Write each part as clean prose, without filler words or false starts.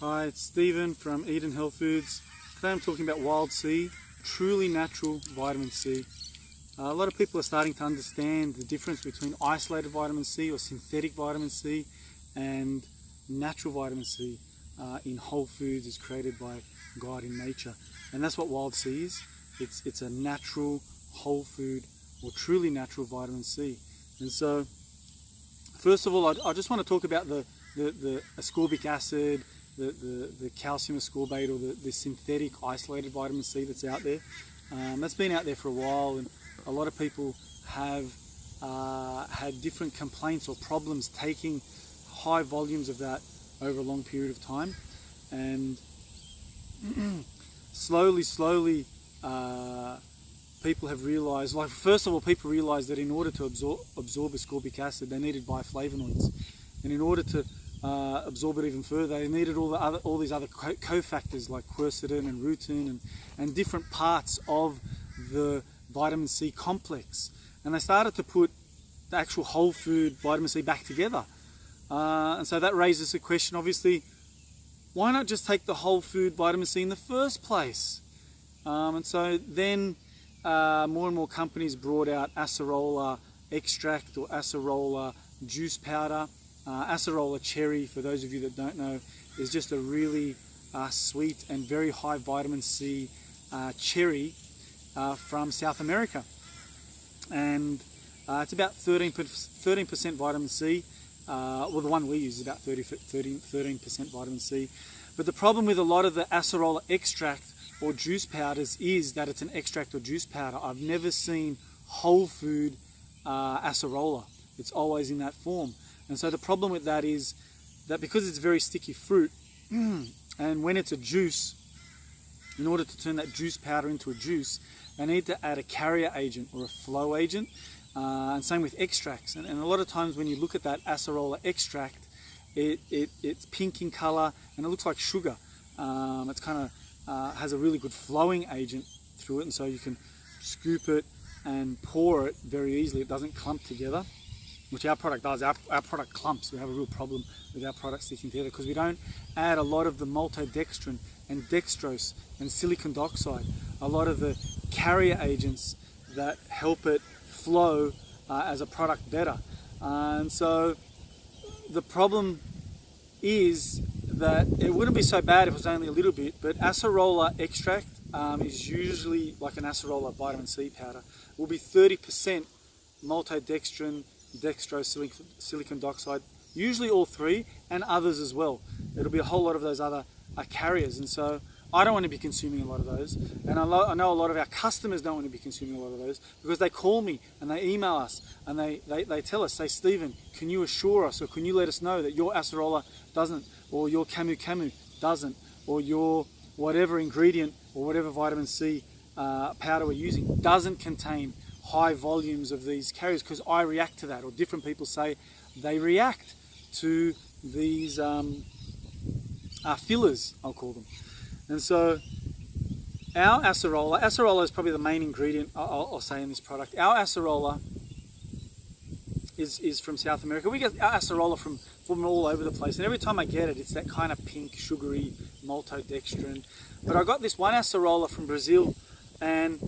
Hi, it's Stephen from Eden Health Foods. Today I'm talking about Wild C, truly natural vitamin C. A lot of people are starting to understand the difference between isolated vitamin C or synthetic vitamin C and natural vitamin C in whole foods is created by God in nature. And that's what Wild C is. It's a natural whole food or truly natural vitamin C. And so first of all, I just want to talk about the ascorbic acid, the calcium ascorbate, or the synthetic isolated vitamin C that's out there. That's been out there for a while, and a lot of people have had different complaints or problems taking high volumes of that over a long period of time. And slowly, people have realized, like, first of all, people realized that in order to absorb ascorbic acid, they needed bioflavonoids. And in order to absorb it even further, they needed all these other cofactors like quercetin and rutin and different parts of the vitamin C complex. And they started to put the actual whole food vitamin C back together. And so that raises the question, obviously, why not just take the whole food vitamin C in the first place? And so then more and more companies brought out acerola extract or acerola juice powder. Acerola cherry, for those of you that don't know, is just a really sweet and very high vitamin C cherry from South America. And it's about 13% vitamin C. Well, the one we use is about 13% vitamin C. But the problem with a lot of the acerola extract or juice powders is that it's an extract or juice powder. I've never seen whole food acerola. It's always in that form. And so the problem with that is that because it's very sticky fruit, and when it's a juice, in order to turn that juice powder into a juice, they need to add a carrier agent or a flow agent, and same with extracts. And a lot of times when you look at that acerola extract, it's pink in color and it looks like sugar. It's kind of has a really good flowing agent through it, and so you can scoop it and pour it very easily. It doesn't clump together, which our product does. Our product clumps. We have a real problem with our product sticking together because we don't add a lot of the maltodextrin and dextrose and silicon dioxide, a lot of the carrier agents that help it flow as a product better. And so the problem is that it wouldn't be so bad if it was only a little bit, but acerola extract is usually like an acerola vitamin C powder. It will be 30% maltodextrin, dextrose, silicon dioxide, usually all three, and others as well. It'll be a whole lot of those other carriers, and so I don't want to be consuming a lot of those, and I know a lot of our customers don't want to be consuming a lot of those because they call me and they email us and they tell us, say, Stephen, can you assure us or can you let us know that your acerola doesn't, or your camu camu doesn't, or your whatever ingredient or whatever vitamin C powder we're using doesn't contain high volumes of these carriers, because I react to that, or different people say they react to these fillers, I'll call them. And so our acerola is probably the main ingredient I'll say in this product. Our acerola is from South America. We get our acerola from all over the place, and every time I get it, it's that kind of pink, sugary maltodextrin. But I got this one acerola from Brazil, and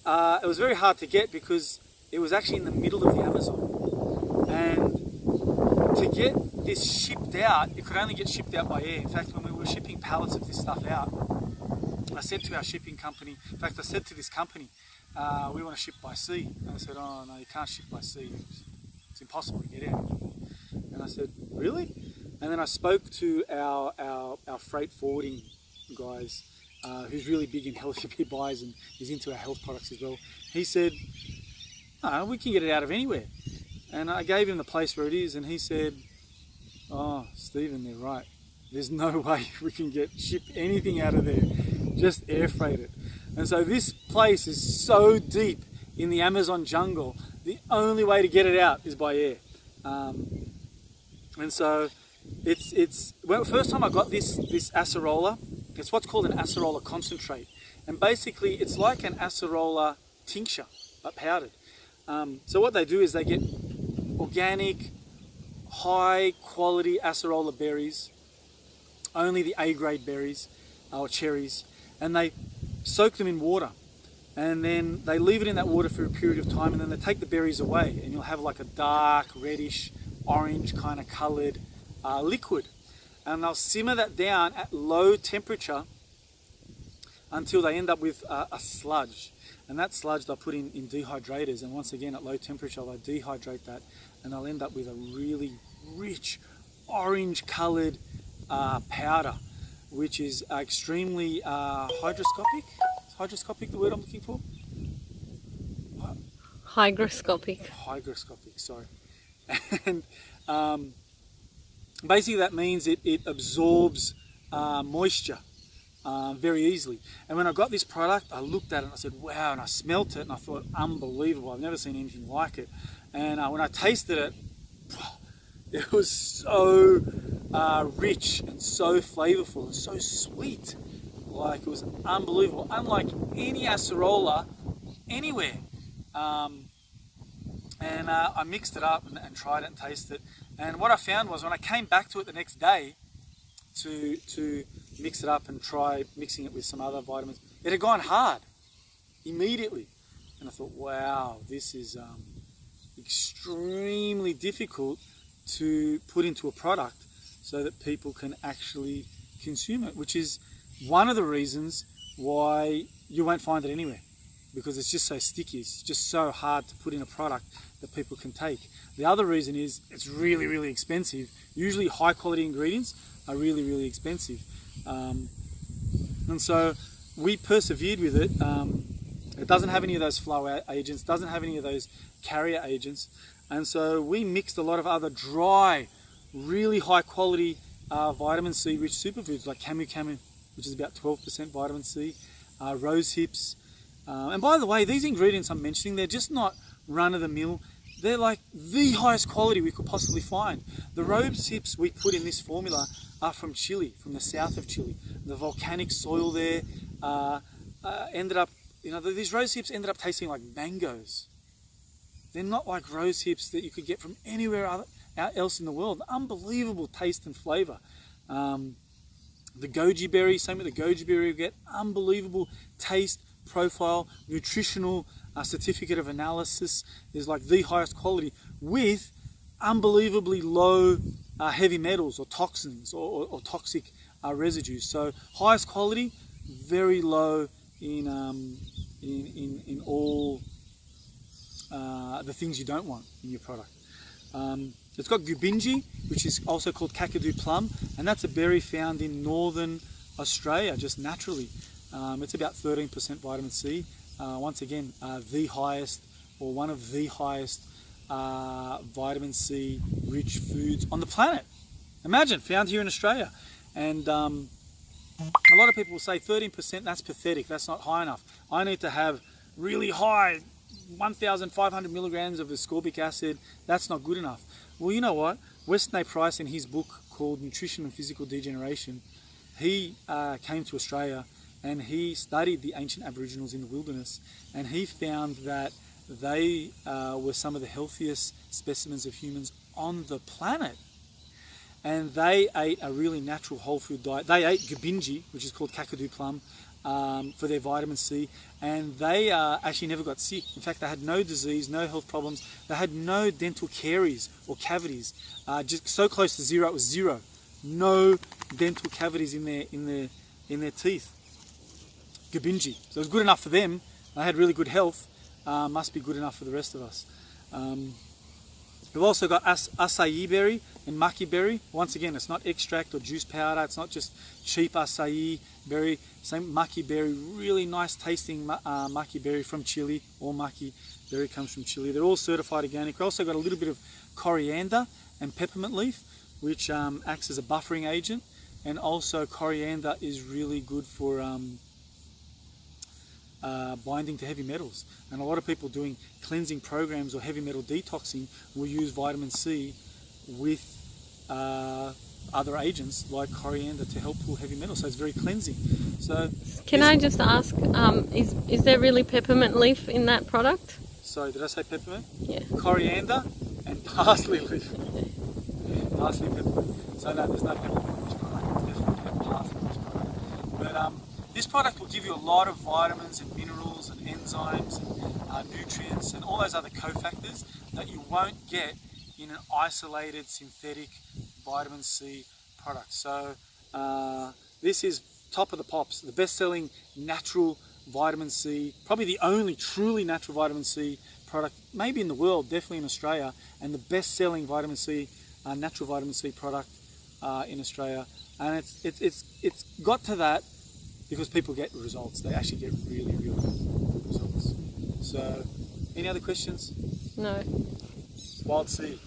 it was very hard to get because it was actually in the middle of the Amazon. And to get this shipped out, it could only get shipped out by air. In fact, when we were shipping pallets of this stuff out, I said to our shipping company, in fact, I said to this company, we want to ship by sea. And they said, oh no, you can't ship by sea. It's impossible to get out. And I said, really? And then I spoke to our freight forwarding guys, who's really big in healthy buys and is into our health products as well. He said, no, we can get it out of anywhere. And I gave him the place where it is, and he said, oh, Stephen, they're right. There's no way we can ship anything out of there. Just air freight it. And so this place is so deep in the Amazon jungle, the only way to get it out is by air. And so well, first time I got this acerola, it's what's called an acerola concentrate. And basically it's like an acerola tincture, but powdered. So what they do is they get organic, high quality acerola berries, only the A-grade berries or cherries, and they soak them in water. And then they leave it in that water for a period of time, and then they take the berries away, and you'll have like a dark, reddish, orange kind of coloured liquid. And they'll simmer that down at low temperature until they end up with a sludge. And that sludge they'll put in dehydrators, and once again at low temperature they'll dehydrate that, and they'll end up with a really rich, orange coloured powder, which is extremely hygroscopic. Is hygroscopic the word I'm looking for? Hygroscopic. Hygroscopic, sorry. And basically that means it absorbs moisture very easily. And when I got this product, I looked at it and I said, wow, and I smelt it and I thought, unbelievable, I've never seen anything like it. And when I tasted it, it was so rich and so flavorful and so sweet. Like, it was unbelievable, unlike any acerola anywhere. And I mixed it up and tried it and tasted it. And what I found was when I came back to it the next day to mix it up and try mixing it with some other vitamins, it had gone hard immediately. And I thought, wow, this is extremely difficult to put into a product so that people can actually consume it, which is one of the reasons why you won't find it anywhere, because it's just so sticky. It's just so hard to put in a product that people can take. The other reason is it's really, really expensive. Usually high quality ingredients are really, really expensive. And so we persevered with it. It doesn't have any of those flow agents, doesn't have any of those carrier agents. And so we mixed a lot of other dry, really high quality vitamin C rich superfoods like camu camu, which is about 12% vitamin C, rose hips. And by the way, these ingredients I'm mentioning, they're just not run-of-the-mill. They're like the highest quality we could possibly find. The rose hips we put in this formula are from Chile, from the south of Chile. The volcanic soil there ended up, these rose hips ended up tasting like mangoes. They're not like rose hips that you could get from anywhere else in the world. Unbelievable taste and flavour. The goji berry, same with the goji berry, you get unbelievable taste, profile, nutritional certificate of analysis is like the highest quality with unbelievably low heavy metals or toxins or toxic residues. So highest quality, very low in all the things you don't want in your product. It's got gubinji, which is also called kakadu plum, and that's a berry found in northern Australia just naturally. It's about 13% vitamin C. Once again, the highest or one of the highest vitamin C rich foods on the planet. Imagine, found here in Australia. And a lot of people will say 13%, that's pathetic, that's not high enough. I need to have really high 1,500 milligrams of ascorbic acid, that's not good enough. Well, you know what? Weston A. Price, in his book called Nutrition and Physical Degeneration, he came to Australia and he studied the ancient Aboriginals in the wilderness, and he found that they were some of the healthiest specimens of humans on the planet. And they ate a really natural whole food diet. They ate gubinji, which is called kakadu plum, for their vitamin C, and they actually never got sick. In fact, they had no disease, no health problems. They had no dental caries or cavities. Just so close to zero, it was zero. No dental cavities in their teeth. Gubinji. So it was good enough for them. They had really good health. Must be good enough for the rest of us. We've also got acai berry and maki berry. Once again, it's not extract or juice powder. It's not just cheap acai berry. Same maki berry, really nice tasting maki berry from Chile. All maki berry comes from Chile. They're all certified organic. We've also got a little bit of coriander and peppermint leaf, which acts as a buffering agent. And also coriander is really good for binding to heavy metals, and a lot of people doing cleansing programs or heavy metal detoxing will use vitamin C with other agents like coriander to help pull heavy metals, so it's very cleansing. So can I just ask, is there really peppermint leaf in that product? Sorry, did I say peppermint? Yeah. Coriander and parsley leaf. Parsley peppermint. So no, there's no peppermint in this product. Definitely. This product will give you a lot of vitamins and minerals and enzymes and nutrients and all those other cofactors that you won't get in an isolated synthetic vitamin C product. So this is top of the pops, the best-selling natural vitamin C, probably the only truly natural vitamin C product, maybe in the world, definitely in Australia, and the best-selling vitamin C, natural vitamin C product in Australia. And it's got to that because people get results. They actually get really, really good results. So, any other questions? No. Wild C.